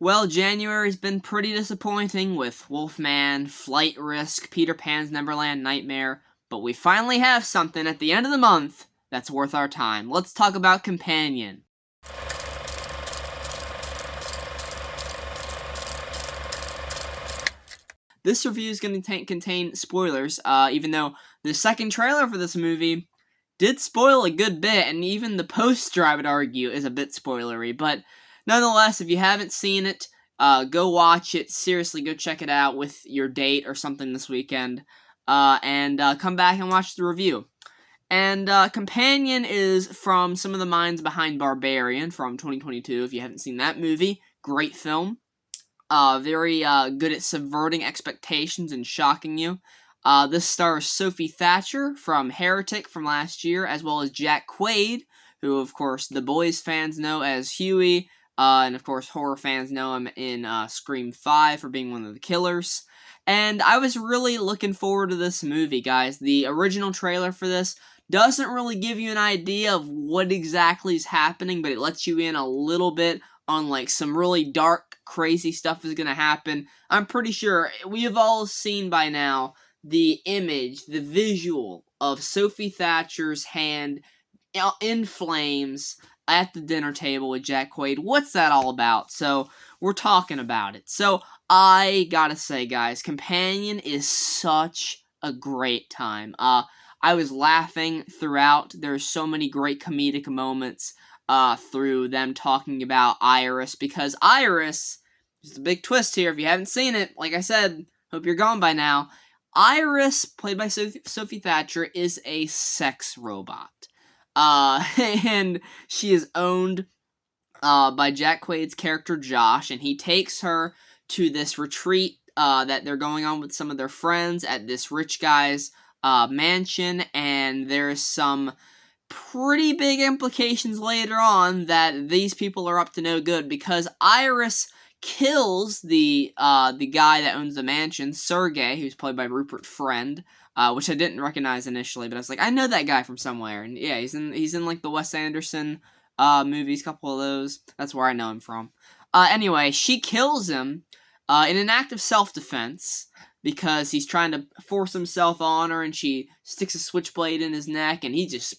Well, January's been pretty disappointing with Wolfman, Flight Risk, Peter Pan's Neverland Nightmare, but we finally have something at the end of the month that's worth our time. Let's talk about Companion. This review is going to contain spoilers, even though the second trailer for this movie did spoil a good bit, and even the poster, I would argue, is a bit spoilery. But nonetheless, if you haven't seen it, go watch it. Seriously, go check it out with your date or something this weekend, and come back and watch the review. And Companion is from some of the minds behind Barbarian from 2022. If you haven't seen that movie, great film. Very good at subverting expectations and shocking you. This stars Sophie Thatcher from Heretic from last year, as well as Jack Quaid, who, of course, The Boys fans know as Huey, and, of course, horror fans know him in Scream 5 for being one of the killers. And I was really looking forward to this movie, guys. The original trailer for this doesn't really give you an idea of what exactly is happening, but it lets you in a little bit on, like, some really dark, crazy stuff is gonna happen. I'm pretty sure we have all seen by now the image, the visual of Sophie Thatcher's hand in flames at the dinner table with Jack Quaid. What's that all about? So, we're talking about it. So, I gotta say, guys, Companion is such a great time. I was laughing throughout. There's so many great comedic moments through them talking about Iris, because Iris, just a big twist here, if you haven't seen it, like I said, hope you're gone by now, Iris, played by Sophie Thatcher, is a sex robot. And she is owned by Jack Quaid's character Josh, and he takes her to this retreat that they're going on with some of their friends at this rich guy's mansion, and there's some pretty big implications later on that these people are up to no good, because Iris kills the guy that owns the mansion, Sergey, who's played by Rupert Friend, which I didn't recognize initially, but I was like, I know that guy from somewhere, and yeah, he's in like the Wes Anderson movies, couple of those. That's where I know him from. Anyway, she kills him in an act of self-defense, because he's trying to force himself on her, and she sticks a switchblade in his neck, and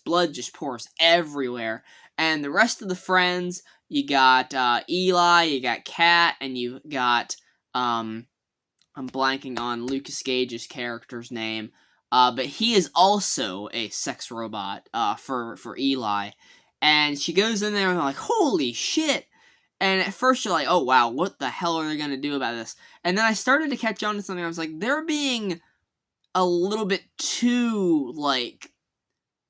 blood just pours everywhere. And the rest of the friends, you got Eli, you got Kat, and you got I'm blanking on Lucas Gage's character's name, but he is also a sex robot for Eli. And she goes in there and they're like, holy shit! And at first you're like, oh wow, what the hell are they gonna do about this? And then I started to catch on to something. I was like, they're being a little bit too, like,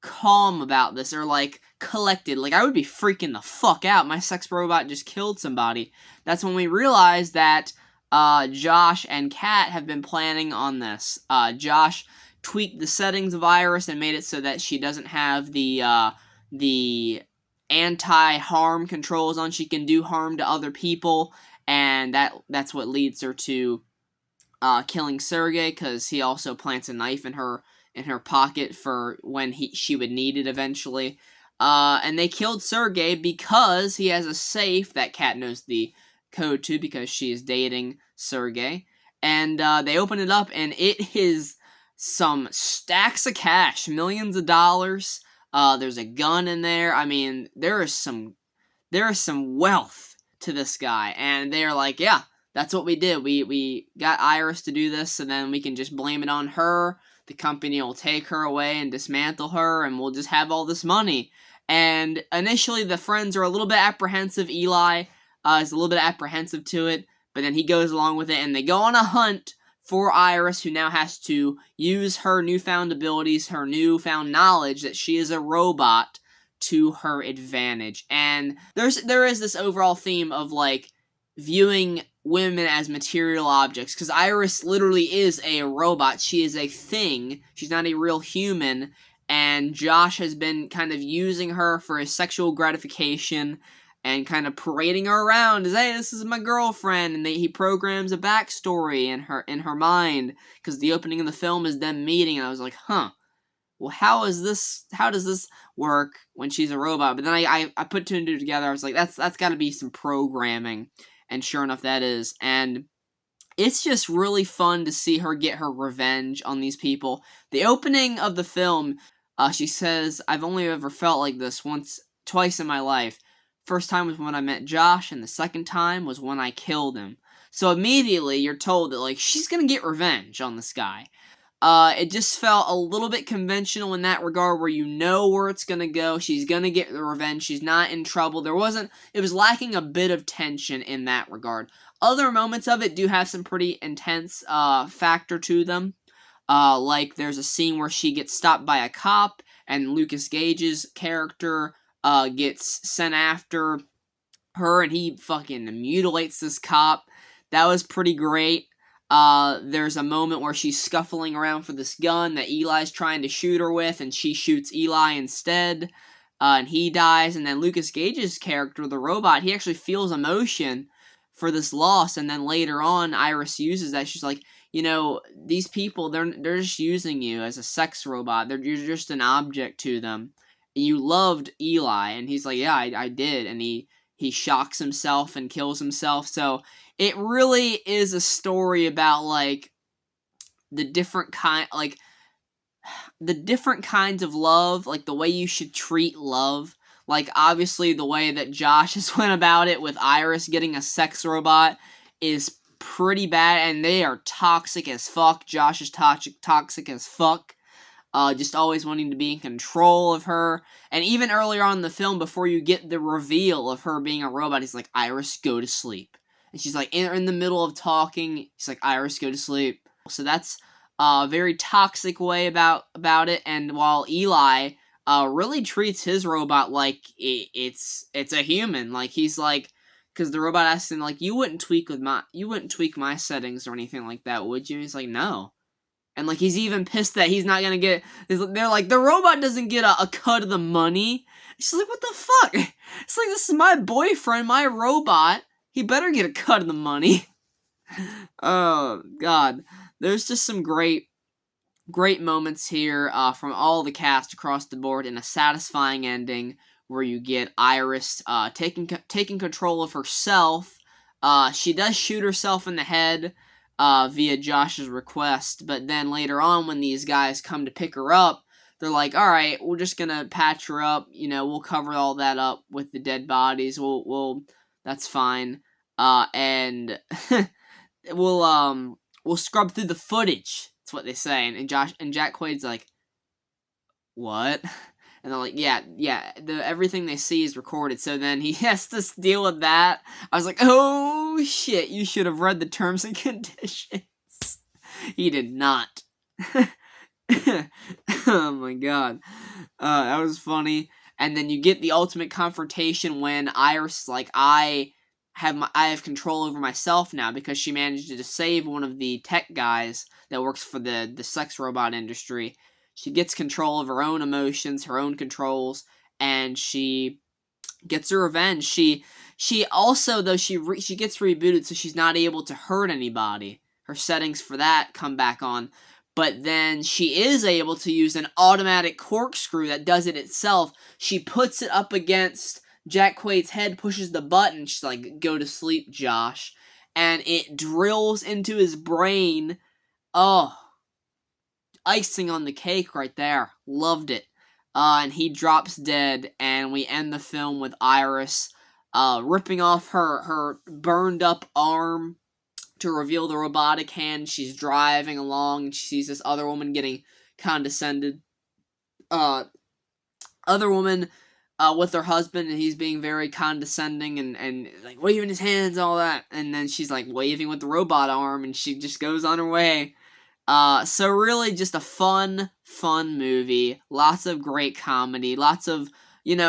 calm about this, or, like, collected. Like, I would be freaking the fuck out. My sex robot just killed somebody. That's when we realized that Josh and Kat have been planning on this. Josh tweaked the settings of Iris and made it so that she doesn't have the anti-harm controls on. She can do harm to other people, and that's what leads her to killing Sergey, because he also plants a knife in her pocket for when she would need it eventually. And they killed Sergey because he has a safe that Kat knows the code to, because she is dating Sergey. And they open it up, and it is some stacks of cash, millions of dollars. There's a gun in there. I mean, there is some wealth to this guy, and they're like, yeah, that's what we did. We got Iris to do this, so then we can just blame it on her. The company will take her away and dismantle her, and we'll just have all this money. And initially, the friends are a little bit apprehensive. Eli is a little bit apprehensive to it, but then he goes along with it, and they go on a hunt for Iris, who now has to use her newfound abilities, her newfound knowledge that she is a robot, to her advantage. And there is this overall theme of, like, viewing women as material objects, because Iris literally is a robot. She is a thing. She's not a real human, and Josh has been kind of using her for his sexual gratification and kind of parading her around as, hey, this is my girlfriend, and he programs a backstory in her mind, because the opening of the film is them meeting, and I was like, huh, well, how does this work when she's a robot? But then I put two and two together. I was like, that's got to be some programming. and sure enough, that is. And it's just really fun to see her get her revenge on these people. The opening of the film, she says, "I've only ever felt like this twice in my life. First time was when I met Josh, and the second time was when I killed him." So immediately you're told that, like, she's gonna get revenge on this guy. It just felt a little bit conventional in that regard, where you know where it's gonna go. She's gonna get the revenge. She's not in trouble. It was lacking a bit of tension in that regard. Other moments of it do have some pretty intense, factor to them. Like there's a scene where she gets stopped by a cop, and Lucas Gage's character, gets sent after her, and he fucking mutilates this cop. That was pretty great. There's a moment where she's scuffling around for this gun that Eli's trying to shoot her with, and she shoots Eli instead, and he dies. And then Lucas Gage's character, the robot, he actually feels emotion for this loss, and then later on, Iris uses that. She's like, these people, they're just using you as a sex robot. You're just an object to them. You loved Eli, and he's like, yeah, I did, and he shocks himself and kills himself. So it really is a story about, like, the different kinds of love, like the way you should treat love. Like, obviously, the way that Josh has went about it with Iris getting a sex robot is pretty bad, and they are toxic as fuck. Josh is toxic as fuck. Just always wanting to be in control of her. And even earlier on in the film, before you get the reveal of her being a robot, he's like, "Iris, go to sleep." And she's like, in the middle of talking, he's like, "Iris, go to sleep." So that's a very toxic way about it. And while Eli really treats his robot like it's a human, like he's like, because the robot asks him, like, you wouldn't tweak my settings or anything like that, would you? And he's like, no. And, like, he's even pissed that he's not gonna get... They're like, the robot doesn't get a cut of the money. She's like, what the fuck? It's like, this is my boyfriend, my robot. He better get a cut of the money. Oh, God. There's just some great moments here from all the cast across the board, and a satisfying ending where you get Iris taking control of herself. She does shoot herself in the head, via Josh's request, but then later on when these guys come to pick her up, they're like, alright, we're just gonna patch her up, we'll cover all that up with the dead bodies, that's fine, and we'll scrub through the footage, that's what they say, and Jack Quaid's like, what? And they're like, yeah, everything they see is recorded, so then he has to deal with that. I was like, oh shit, you should have read the terms and conditions. He did not. Oh my god. That was funny. And then you get the ultimate confrontation when Iris is like, I have control over myself now, because she managed to save one of the tech guys that works for the sex robot industry. She gets control of her own emotions, her own controls, and she gets her revenge. She also, though, she gets rebooted, so she's not able to hurt anybody. Her settings for that come back on. But then she is able to use an automatic corkscrew that does it itself. She puts it up against Jack Quaid's head, pushes the button. She's like, go to sleep, Josh. And it drills into his brain. Oh, icing on the cake right there. Loved it. And he drops dead, and we end the film with Iris ripping off her burned up arm to reveal the robotic hand. She's driving along, and she sees this other woman getting condescended. Other woman with her husband, and he's being very condescending and like waving his hands and all that. And then she's like waving with the robot arm, and she just goes on her way. So really just a fun movie. Lots of great comedy. Lots of,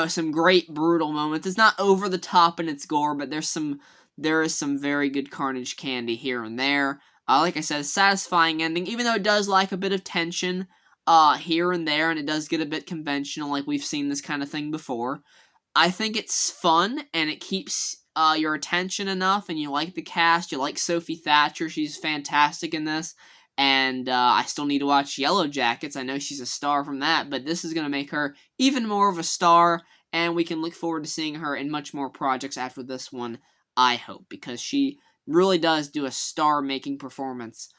some great brutal moments. It's not over the top in its gore, but there is some very good carnage candy here and there. Like I said, a satisfying ending, even though it does lack a bit of tension here and there, and it does get a bit conventional, like we've seen this kind of thing before. I think it's fun, and it keeps your attention enough, and you like the cast. You like Sophie Thatcher. She's fantastic in this. And I still need to watch Yellow Jackets. I know she's a star from that, but this is going to make her even more of a star, and we can look forward to seeing her in much more projects after this one. I hope, because she really does do a star-making performance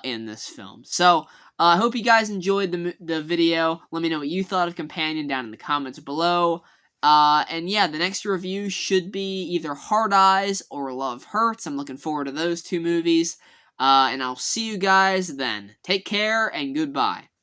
in this film. So, I hope you guys enjoyed the video. Let me know what you thought of Companion down in the comments below. And yeah, the next review should be either Hard Eyes or Love Hurts. I'm looking forward to those two movies. And I'll see you guys then. Take care and goodbye.